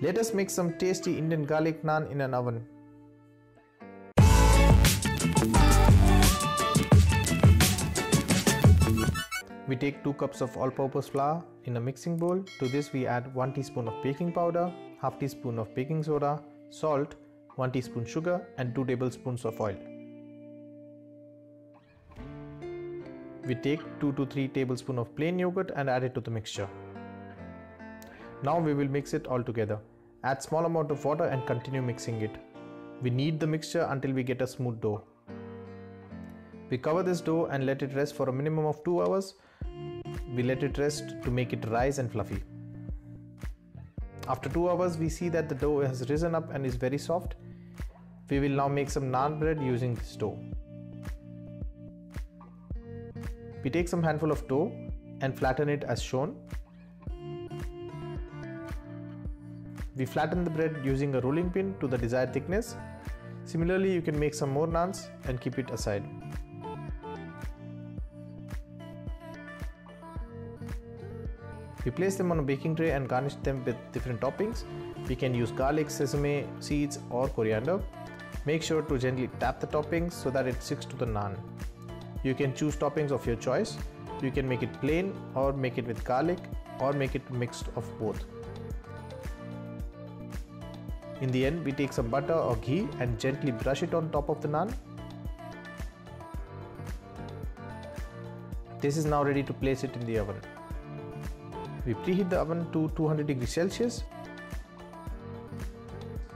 Let us make some tasty Indian garlic naan in an oven. We take 2 cups of all-purpose flour in a mixing bowl. To this we add 1 teaspoon of baking powder, half teaspoon of baking soda, salt, 1 teaspoon sugar and 2 tablespoons of oil. We take 2 to 3 tablespoons of plain yogurt and add it to the mixture. Now we will mix it all together. Add small amount of water and continue mixing it. We knead the mixture until we get a smooth dough. We cover this dough and let it rest for a minimum of 2 hours. We let it rest to make it rise and fluffy. After 2 hours we see that the dough has risen up and is very soft. We will now make some naan bread using this dough. We take some handful of dough and flatten it as shown. We flatten the bread using a rolling pin to the desired thickness. Similarly, you can make some more naans and keep it aside. We place them on a baking tray and garnish them with different toppings. We can use garlic, sesame seeds or coriander. Make sure to gently tap the toppings so that it sticks to the naan. You can choose toppings of your choice. You can make it plain or make it with garlic or make it mixed of both. In the end, we take some butter or ghee and gently brush it on top of the naan. This is now ready to place it in the oven. We preheat the oven to 200 degrees Celsius.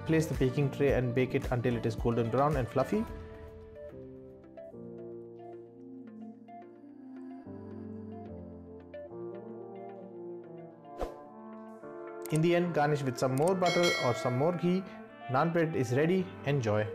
Place the baking tray and bake it until it is golden brown and fluffy. In the end, garnish with some more butter or some more ghee. Naan bread is ready. Enjoy.